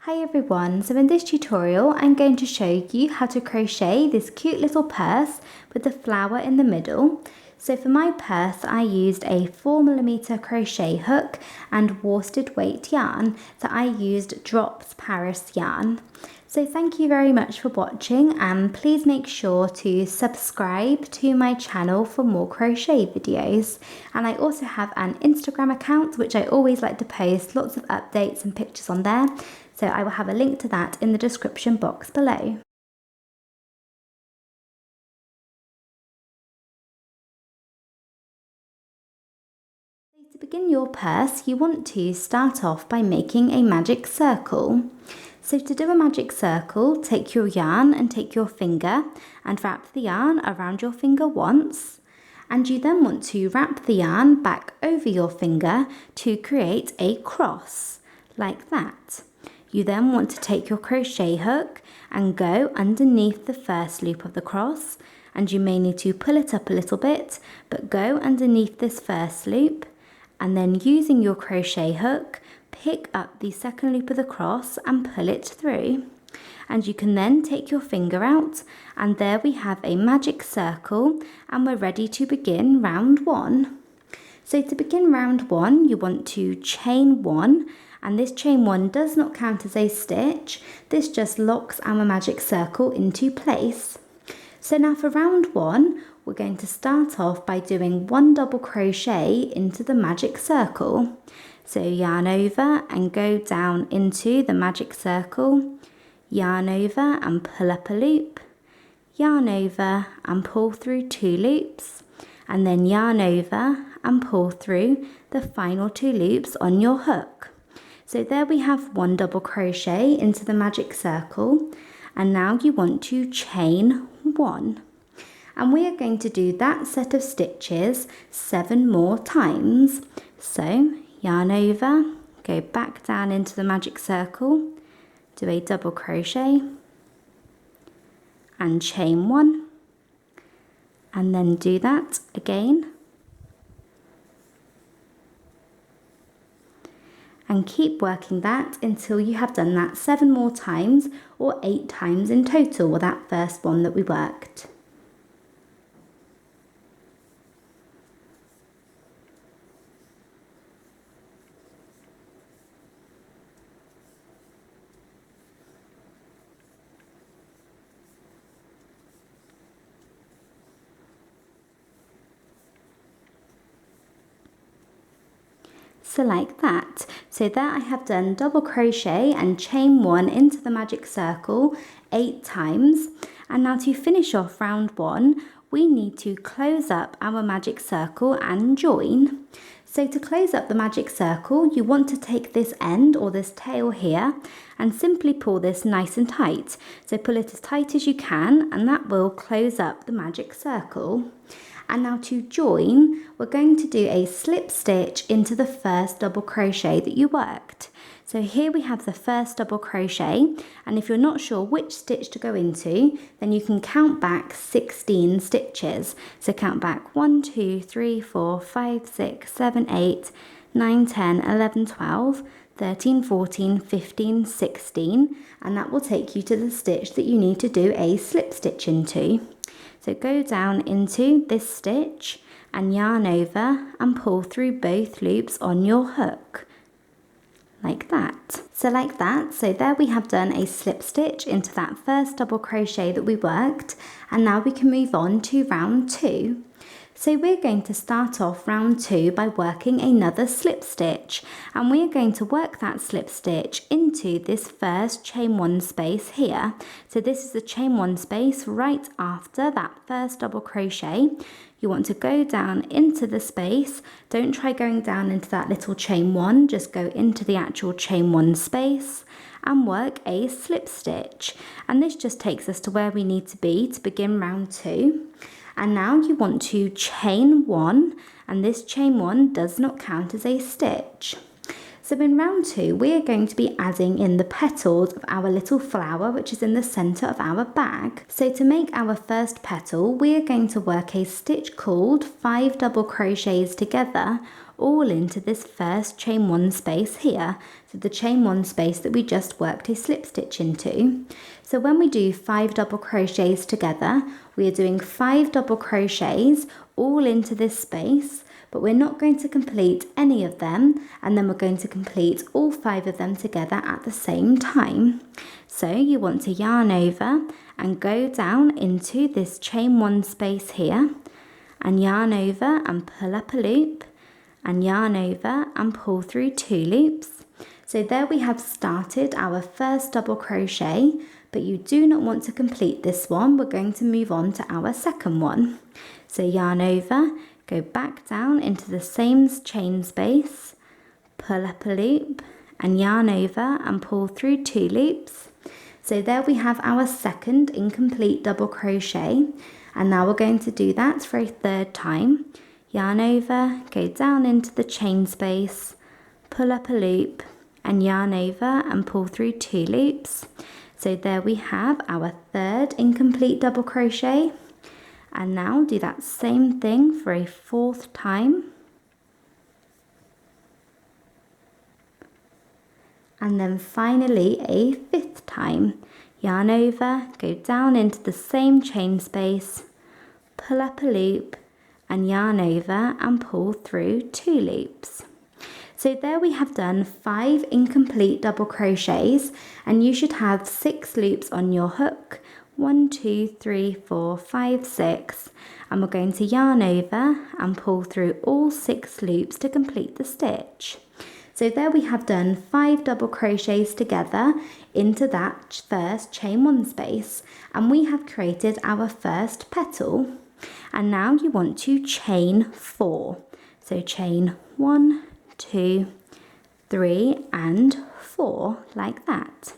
Hi everyone, so in this tutorial I'm going to show you how to crochet this cute little purse with the flower in the middle. So for my purse I used a 4mm crochet hook and worsted weight yarn, so I used Drops Paris yarn. So thank you very much for watching, and please make sure to subscribe to my channel for more crochet videos. And I also have an Instagram account which I always like to post lots of updates and pictures on there. So I will have a link to that in the description box below. To begin your purse, you want to start off by making a magic circle. So to do a magic circle, take your yarn and take your finger and wrap the yarn around your finger once. And you then want to wrap the yarn back over your finger to create a cross, like that. You then want to take your crochet hook and go underneath the first loop of the cross, and you may need to pull it up a little bit, but go underneath this first loop, and then using your crochet hook, pick up the second loop of the cross and pull it through. And you can then take your finger out, and there we have a magic circle, and we're ready to begin round one. So to begin round one, you want to chain one, and this chain one does not count as a stitch. This just locks our magic circle into place. So now for round one, we're going to start off by doing one double crochet into the magic circle. So yarn over and go down into the magic circle, yarn over and pull up a loop, yarn over and pull through 2 loops, and then yarn over and pull through the final 2 loops on your hook. So there we have one double crochet into the magic circle, and now you want to chain 1. And we are going to do that set of stitches 7 more times. So yarn over, go back down into the magic circle, do a double crochet and chain 1, and then do that again. And keep working that until you have done that 7 more times, or 8 times in total with that first one that we worked. So like that. So there I have done double crochet and chain 1 into the magic circle 8 times. And now to finish off round 1, we need to close up our magic circle and join. So to close up the magic circle, you want to take this end or this tail here and simply pull this nice and tight. So pull it as tight as you can, and that will close up the magic circle. And now to join, we're going to do a slip stitch into the first double crochet that you worked. So here we have the first double crochet, and if you're not sure which stitch to go into, then you can count back 16 stitches. So count back 1, 2, 3, 4, 5, 6, 7, 8, 9, 10, 11, 12, 13, 14, 15, 16, and that will take you to the stitch that you need to do a slip stitch into. So go down into this stitch and yarn over and pull through both loops on your hook, like that. So like that, so there we have done a slip stitch into that first double crochet that we worked, and now we can move on to round 2. So we're going to start off round 2 by working another slip stitch, and we're going to work that slip stitch into this first chain 1 space here. So this is the chain 1 space right after that first double crochet. You want to go down into the space. Don't try going down into that little chain 1, just go into the actual chain 1 space and work a slip stitch. And this just takes us to where we need to be to begin round 2. And now you want to chain 1, and this chain 1 does not count as a stitch. So in round 2, we are going to be adding in the petals of our little flower, which is in the centre of our bag. So to make our first petal, we are going to work a stitch called 5 double crochets together, all into this first chain 1 space here. So the chain 1 space that we just worked a slip stitch into. So when we do 5 double crochets together, we are doing 5 double crochets all into this space, but we're not going to complete any of them, and then we're going to complete all 5 of them together at the same time. So you want to yarn over and go down into this chain 1 space here, and yarn over and pull up a loop, and yarn over and pull through 2 loops. So there we have started our first double crochet, but you do not want to complete this one. We're going to move on to our second one. So yarn over, go back down into the same chain space, pull up a loop, and yarn over and pull through 2 loops. So there we have our second incomplete double crochet, and now we're going to do that for a third time. Yarn over, go down into the chain space, pull up a loop, and yarn over and pull through 2 loops. So there we have our third incomplete double crochet, and now do that same thing for a fourth time, and then finally a fifth time. Yarn over, go down into the same chain space, pull up a loop, and yarn over and pull through 2 loops. So there we have done 5 incomplete double crochets, and you should have 6 loops on your hook. 1, 2, 3, 4, 5, 6, and we're going to yarn over and pull through all 6 loops to complete the stitch. So there we have done 5 double crochets together into that first chain 1 space, and we have created our first petal. And now you want to chain 4. So chain 1, 2, 3 and 4 like that.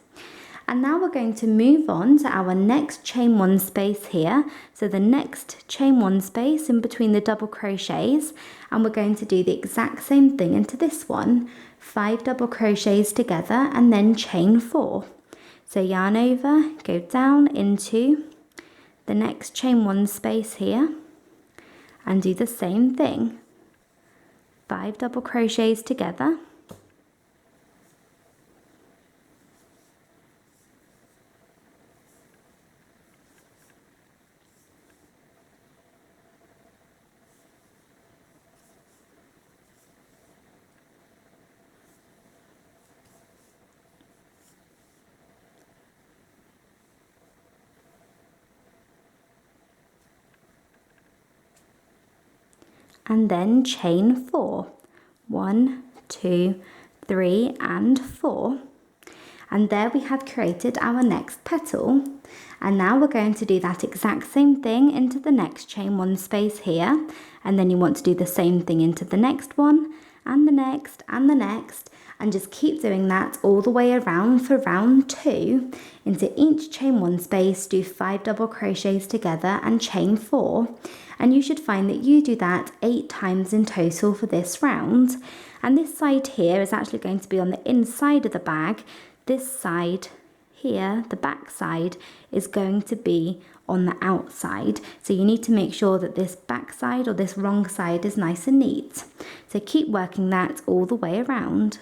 And now we're going to move on to our next chain 1 space here. So the next chain 1 space in between the double crochets, and we're going to do the exact same thing into this one. 5 double crochets together and then chain 4. So yarn over, go down into the next chain 1 space here and do the same thing. 5 double crochets together. And then chain 4. 1, 2, 3 and 4. And there we have created our next petal. And now we're going to do that exact same thing into the next chain 1 space here, and then you want to do the same thing into the next one and the next and the next, and just keep doing that all the way around for round 2. Into each chain 1 space, do 5 double crochets together and chain 4, and you should find that you do that 8 times in total for this round. And this side here is actually going to be on the inside of the bag. This side here, the back side, is going to be on the outside. So you need to make sure that this back side or this wrong side is nice and neat. So keep working that all the way around.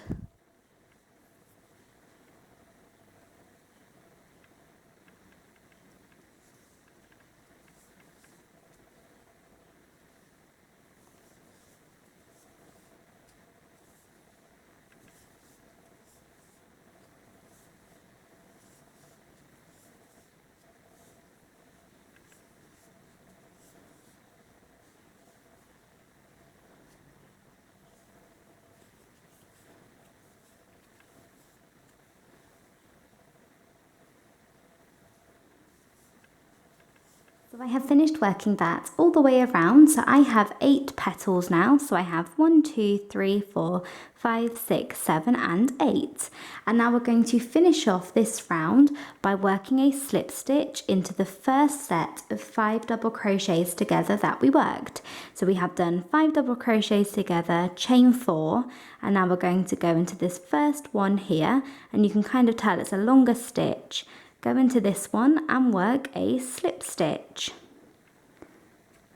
So I have finished working that all the way around. So I have 8 petals now. So I have 1, 2, 3, 4, 5, 6, 7 and 8. And now we're going to finish off this round by working a slip stitch into the first set of 5 double crochets together that we worked. So we have done 5 double crochets together, chain 4, and now we're going to go into this first one here, and you can kind of tell it's a longer stitch. Go into this one and work a slip stitch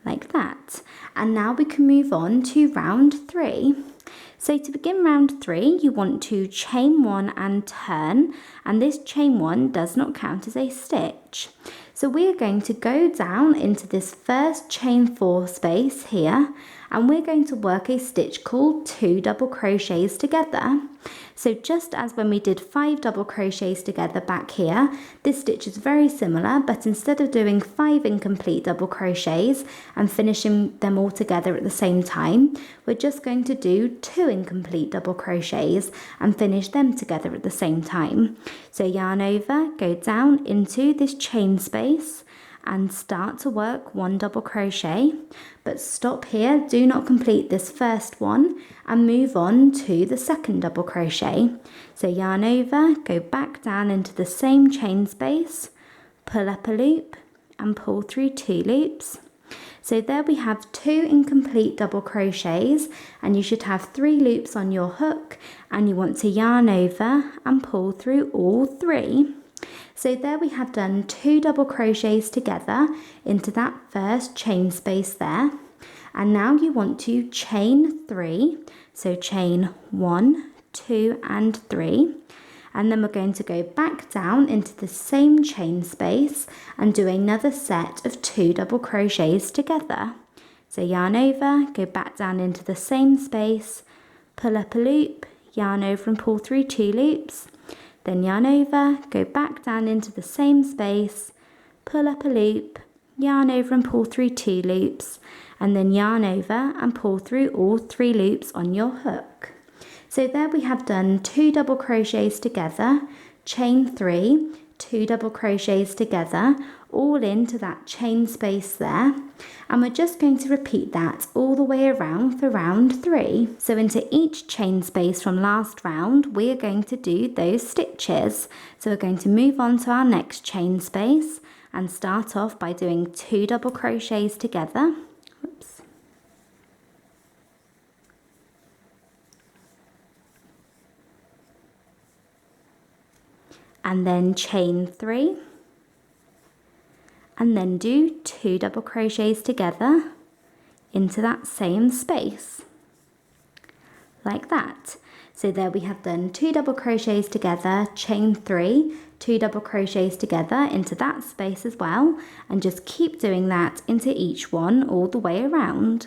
like that. And now we can move on to round 3. So to begin round 3, you want to chain 1 and turn, and this chain 1 does not count as a stitch. So we are going to go down into this first chain 4 space here, and we're going to work a stitch called 2 double crochets together. So just as when we did 5 double crochets together back here, this stitch is very similar, but instead of doing 5 incomplete double crochets and finishing them all together at the same time, we're just going to do 2 incomplete double crochets and finish them together at the same time. So yarn over, go down into this chain space and start to work 1 double crochet, but stop here, do not complete this first one, and move on to the second double crochet. So yarn over, go back down into the same chain space, pull up a loop and pull through 2 loops. So there we have 2 incomplete double crochets, and you should have 3 loops on your hook, and you want to yarn over and pull through all 3. So there we have done 2 double crochets together into that first chain space there. And now you want to chain 3. So chain 1, 2 and 3. And then we're going to go back down into the same chain space and do another set of 2 double crochets together. So yarn over, go back down into the same space, pull up a loop, yarn over and pull through 2 loops. Then yarn over, go back down into the same space, pull up a loop, yarn over and pull through 2 loops, and then yarn over and pull through all 3 loops on your hook. So there we have done 2 double crochets together, chain 3, 2 double crochets together, all into that chain space there, and we're just going to repeat that all the way around for round 3. So into each chain space from last round, we are going to do those stitches. So we're going to move on to our next chain space and start off by doing 2 double crochets together. Oops. And then chain 3. And then do 2 double crochets together into that same space, like that. So there we have done 2 double crochets together, chain 3, 2 double crochets together into that space as well, and just keep doing that into each one all the way around.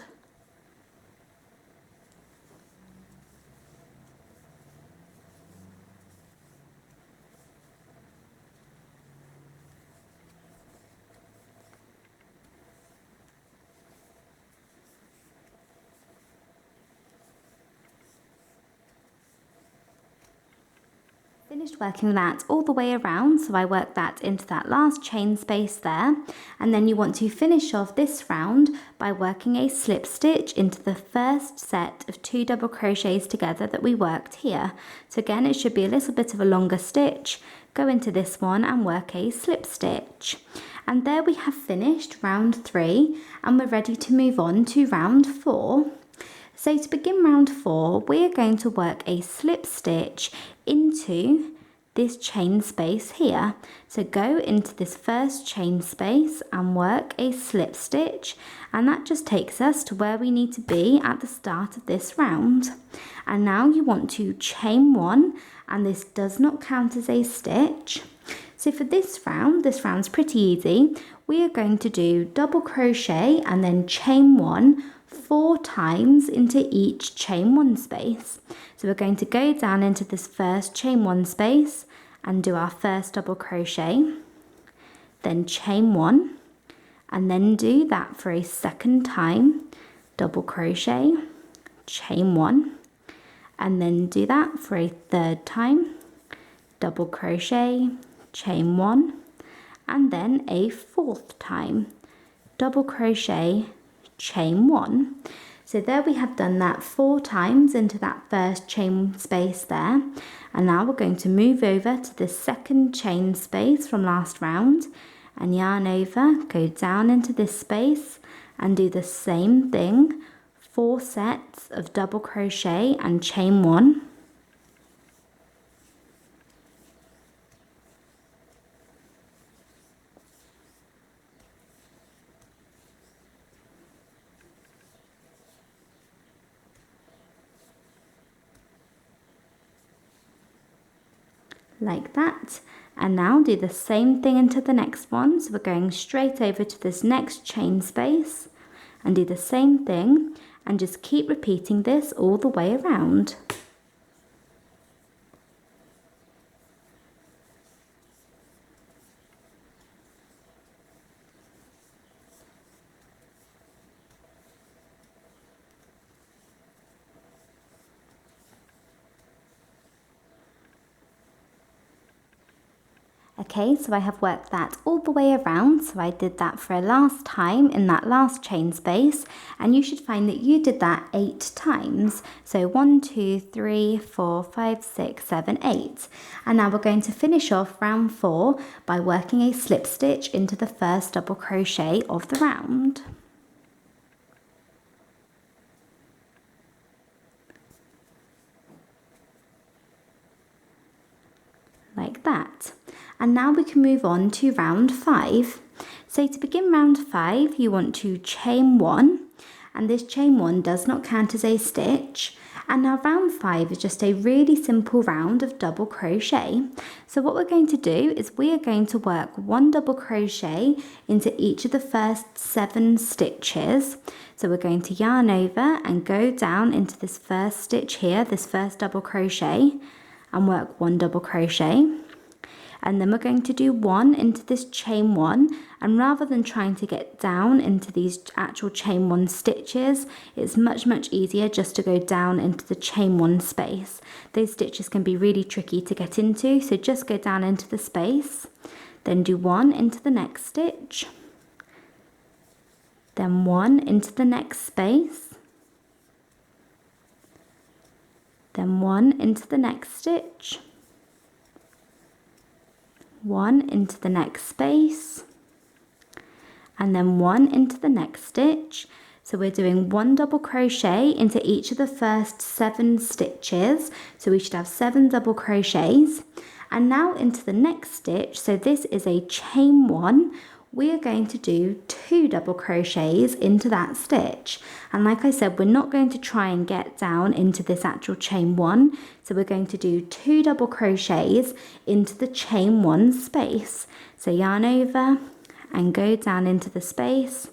Finished working that all the way around, so I worked that into that last chain space there, and then you want to finish off this round by working a slip stitch into the first set of 2 double crochets together that we worked here. So again, it should be a little bit of a longer stitch. Go into this one and work a slip stitch. And there we have finished round 3, and we're ready to move on to round 4. So to begin round 4, we're going to work a slip stitch into this chain space here. So go into this first chain space and work a slip stitch, and that just takes us to where we need to be at the start of this round. And now you want to chain 1, and this does not count as a stitch. So for this round's pretty easy. We are going to do double crochet and then chain 1 4 times into each chain 1 space. So we're going to go down into this first chain 1 space and do our first double crochet, then chain 1, and then do that for a second time, double crochet, chain 1, and then do that for a third time, double crochet, chain 1, and then a fourth time, double crochet, chain 1. So there we have done that 4 times into that first chain space there. And now we're going to move over to the second chain space from last round and yarn over, go down into this space and do the same thing, 4 sets of double crochet and chain 1. Like that. And now do the same thing into the next one. So we're going straight over to this next chain space and do the same thing and just keep repeating this all the way around. Okay, so I have worked that all the way around, so I did that for a last time in that last chain space, and you should find that you did that 8 times. So 1, 2, 3, 4, 5, 6, 7, 8. And now we're going to finish off round 4 by working a slip stitch into the first double crochet of the round. Like that. And now we can move on to round 5. So to begin round 5, you want to chain 1, and this chain 1 does not count as a stitch. And now round 5 is just a really simple round of double crochet. So what we're going to do is we are going to work 1 double crochet into each of the first 7 stitches. So we're going to yarn over and go down into this first stitch here, this first double crochet, and work 1 double crochet. And then we're going to do 1 into this chain 1, and rather than trying to get down into these actual chain 1 stitches, it's much easier just to go down into the chain 1 space. Those stitches can be really tricky to get into, so just go down into the space, then do 1 into the next stitch, then 1 into the next space, then 1 into the next stitch, 1 into the next space, and then 1 into the next stitch. So we're doing 1 double crochet into each of the first 7 stitches, so we should have 7 double crochets. And now into the next stitch, so this is a chain 1, we are going to do 2 double crochets into that stitch. And like I said, we're not going to try and get down into this actual chain 1, so we're going to do 2 double crochets into the chain 1 space. So yarn over and go down into the space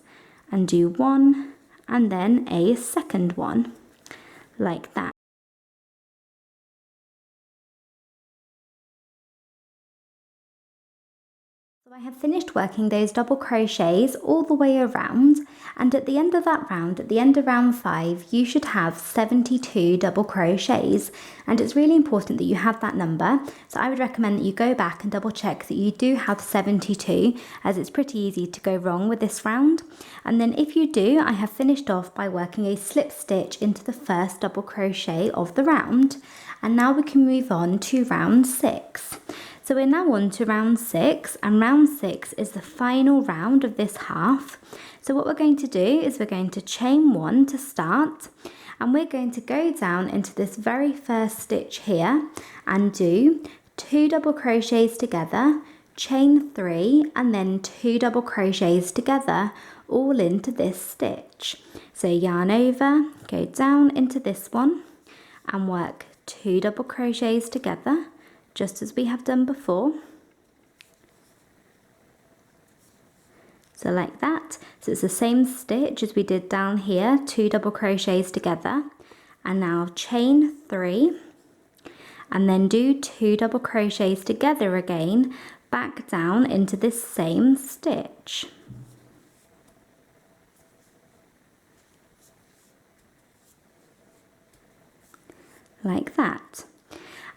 and do 1 and then a second one, like that. So I have finished working those double crochets all the way around, and at the end of that round, at the end of round 5, you should have 72 double crochets, and it's really important that you have that number. So I would recommend that you go back and double check that you do have 72, as it's pretty easy to go wrong with this round. And then if you do, I have finished off by working a slip stitch into the first double crochet of the round, and now we can move on to round 6. So we're now on to round 6, and round 6 is the final round of this half. So what we're going to do is we're going to chain 1 to start, and we're going to go down into this very first stitch here and do 2 double crochets together, chain 3, and then 2 double crochets together, all into this stitch. So yarn over, go down into this one and work 2 double crochets together, just as we have done before. So like that. So it's the same stitch as we did down here, 2 double crochets together, and now chain 3, and then do 2 double crochets together again, back down into this same stitch. Like that.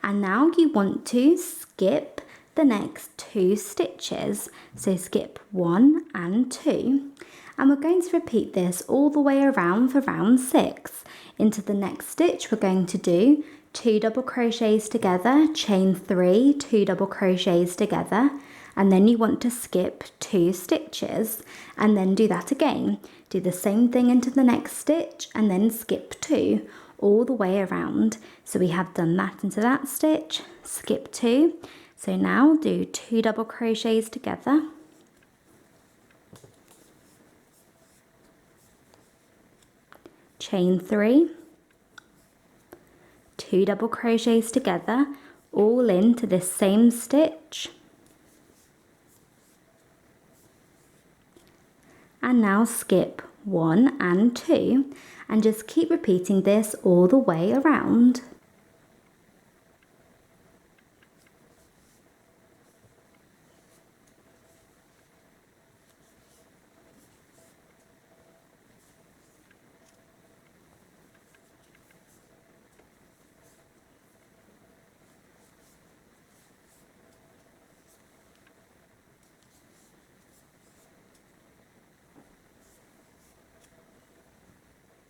And now you want to skip the next 2 stitches, so skip 1 and 2. And we're going to repeat this all the way around for round 6. Into the next stitch we're going to do 2 double crochets together, chain 3, 2 double crochets together, and then you want to skip 2 stitches and then do that again. Do the same thing into the next stitch and then skip 2 all the way around. So we have done that into that stitch, skip 2. So now do 2 double crochets together, chain 3, 2 double crochets together, all into this same stitch, and now skip 1 and 2 and just keep repeating this all the way around.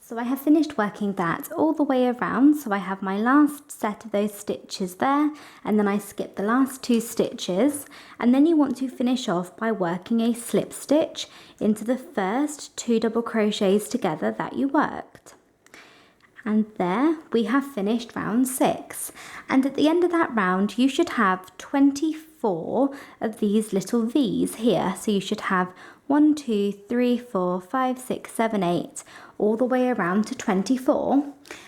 So I have finished working that all the way around, so I have my last set of those stitches there, and then I skip the last 2 stitches, and then you want to finish off by working a slip stitch into the first 2 double crochets together that you worked. And there we have finished round 6, and at the end of that round you should have 24 of these little V's here. So you should have 1, 2, 3, 4, 5, 6, 7, 8 all the way around to 24.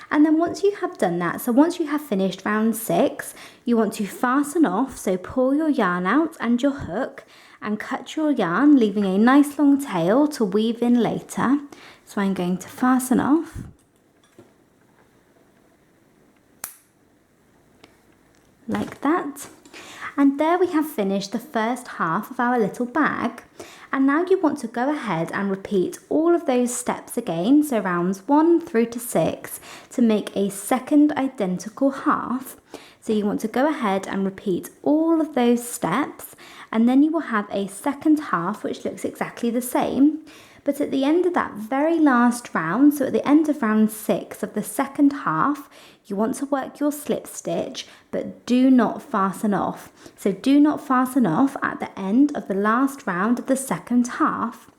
And then once you have done that, so once you have finished round 6, you want to fasten off, so pull your yarn out and your hook and cut your yarn, leaving a nice long tail to weave in later. So I'm going to fasten off, like that. And there we have finished the first half of our little bag. And now you want to go ahead and repeat all of those steps again, so rounds 1 through to 6, to make a second identical half. So you want to go ahead and repeat all of those steps, and then you will have a second half which looks exactly the same. But at the end of that very last round, so at the end of round 6 of the second half, you want to work your slip stitch, but do not fasten off. So do not fasten off at the end of the last round of the second half.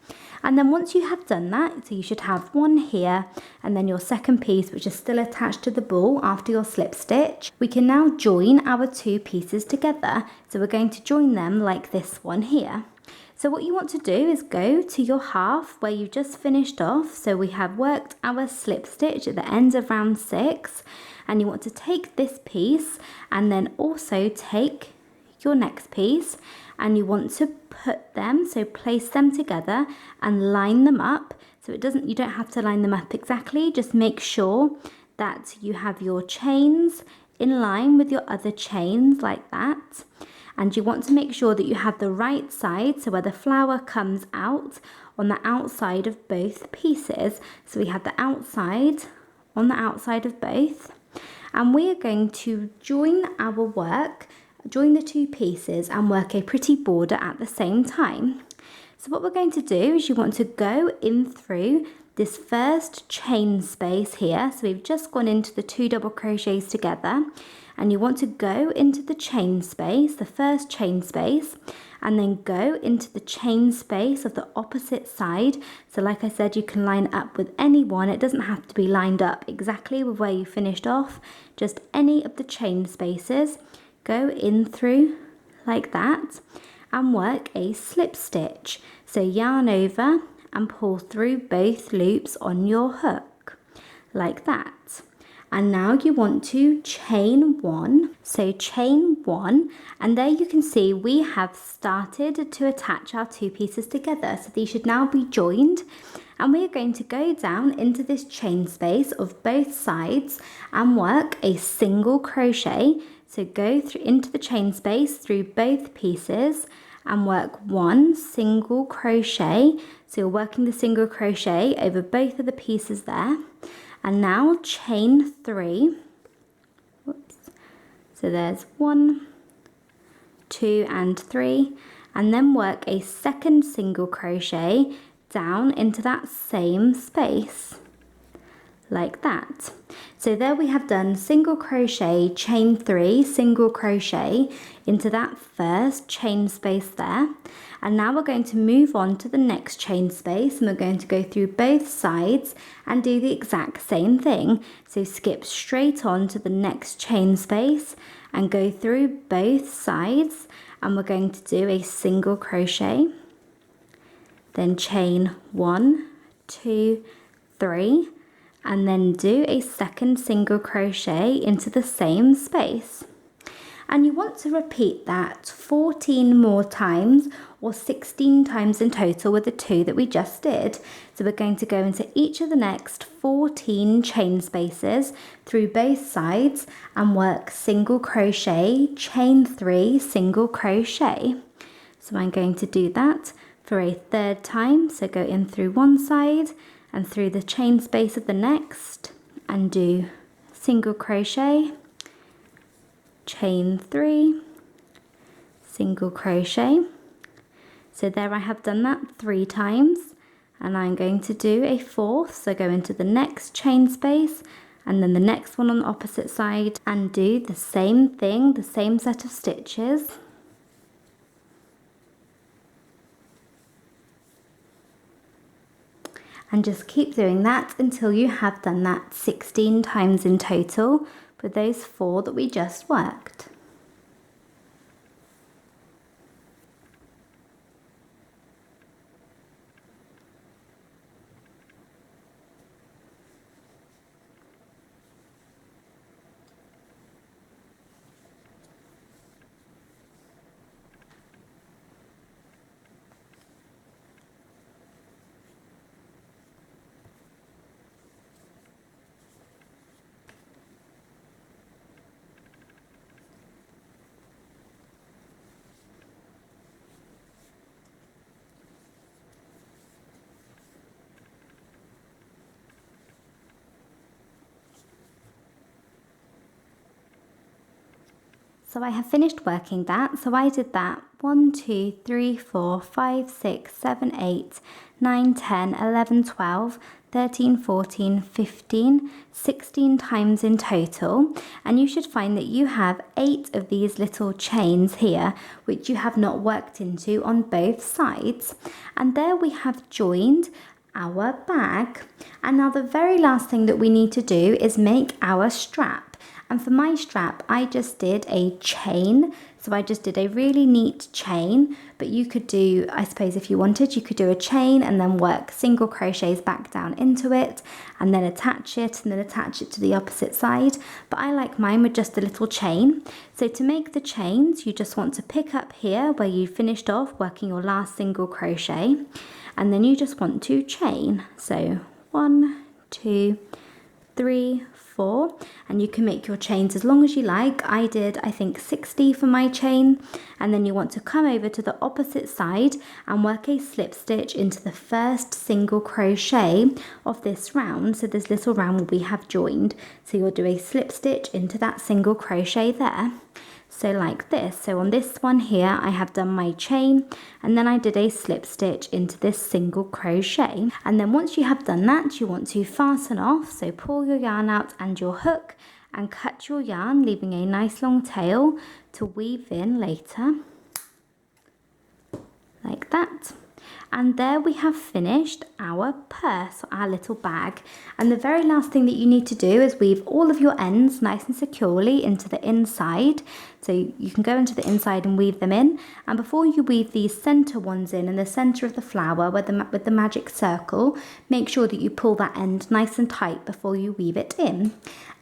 And then once you have done that, so you should have one here, and then your second piece which is still attached to the ball after your slip stitch, we can now join our 2 pieces together. So we're going to join them like this one here. So what you want to do is go to your half where you just finished off. So we have worked our slip stitch at the end of round 6, and you want to take this piece and then also take your next piece, and you want to put them, so place them together and line them up. So you don't have to line them up exactly, just make sure that you have your chains in line with your other chains like that. And you want to make sure that you have the right side, so where the flower comes out on the outside of both pieces. So we have the outside on the outside of both, and we are going to join our work, join the 2 pieces and work a pretty border at the same time. So what we're going to do is you want to go in through this first chain space here. So we've just gone into the 2 double crochets together, and you want to go into the chain space, the first chain space, and then go into the chain space of the opposite side. So like I said, you can line up with any one. It doesn't have to be lined up exactly with where you finished off, just any of the chain spaces. Go in through like that and work a slip stitch. So yarn over and pull through both loops on your hook like that. And now you want to chain 1. So chain 1, and there you can see we have started to attach our 2 pieces together. So these should now be joined, and we are going to go down into this chain space of both sides and work a single crochet. So go through into the chain space through both pieces and work 1 single crochet. So you're working the single crochet over both of the pieces there. And now chain 3. Whoops. So there's 1, 2 and 3, and then work a second single crochet down into that same space, like that. So there we have done single crochet, chain 3, single crochet into that first chain space there. And now we're going to move on to the next chain space, and we're going to go through both sides and do the exact same thing. So skip straight on to the next chain space and go through both sides, and we're going to do a single crochet, then chain 1, 2, 3, and then do a second single crochet into the same space. And you want to repeat that 14 more times, or 16 times in total with the 2 that we just did. So we're going to go into each of the next 14 chain spaces through both sides and work single crochet, chain 3, single crochet. So I'm going to do that for a third time. So go in through one side and through the chain space of the next and do single crochet, chain 3, single crochet. So there I have done that 3 times, and I'm going to do a fourth. So go into the next chain space and then the next one on the opposite side and do the same thing, the same set of stitches. And just keep doing that until you have done that 16 times in total with those 4 that we just worked. So I have finished working that. So I did that 1, 2, 3, 4, 5, 6, 7, 8, 9, 10, 11, 12, 13, 14, 15, 16 times in total. And you should find that you have 8 of these little chains here, which you have not worked into on both sides. And there we have joined our bag. And now the very last thing that we need to do is make our strap. And for my strap, I just did a chain. So I just did a really neat chain, but you could do, I suppose if you wanted, you could do a chain and then work single crochets back down into it and then attach it and then attach it to the opposite side. But I like mine with just a little chain. So to make the chains, you just want to pick up here where you finished off working your last single crochet, and then you just want to chain. So 1, 2, 3, 4, and you can make your chains as long as you like. I did, I think, 60 for my chain. And then you want to come over to the opposite side and work a slip stitch into the first single crochet of this round. So this little round we have joined, so you'll do a slip stitch into that single crochet there. So like this. So on this one here, I have done my chain and then I did a slip stitch into this single crochet. And then once you have done that, you want to fasten off. So pull your yarn out and your hook and cut your yarn, leaving a nice long tail to weave in later. Like that. And there we have finished our purse, our little bag. And the very last thing that you need to do is weave all of your ends nice and securely into the inside. So you can go into the inside and weave them in. And before you weave these center ones in the center of the flower with the magic circle, make sure that you pull that end nice and tight before you weave it in.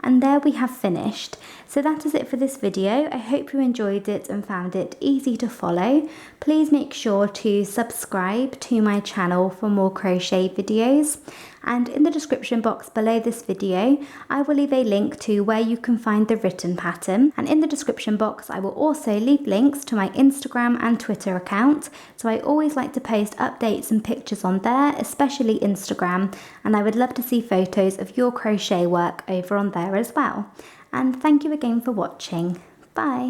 And there we have finished. So that is it for this video. I hope you enjoyed it and found it easy to follow. Please make sure to subscribe to my channel for more crochet videos. And in the description box below this video, I will leave a link to where you can find the written pattern. And in the description box, I will also leave links to my Instagram and Twitter account. So I always like to post updates and pictures on there, especially Instagram. And I would love to see photos of your crochet work over on there as well. And thank you again for watching. Bye.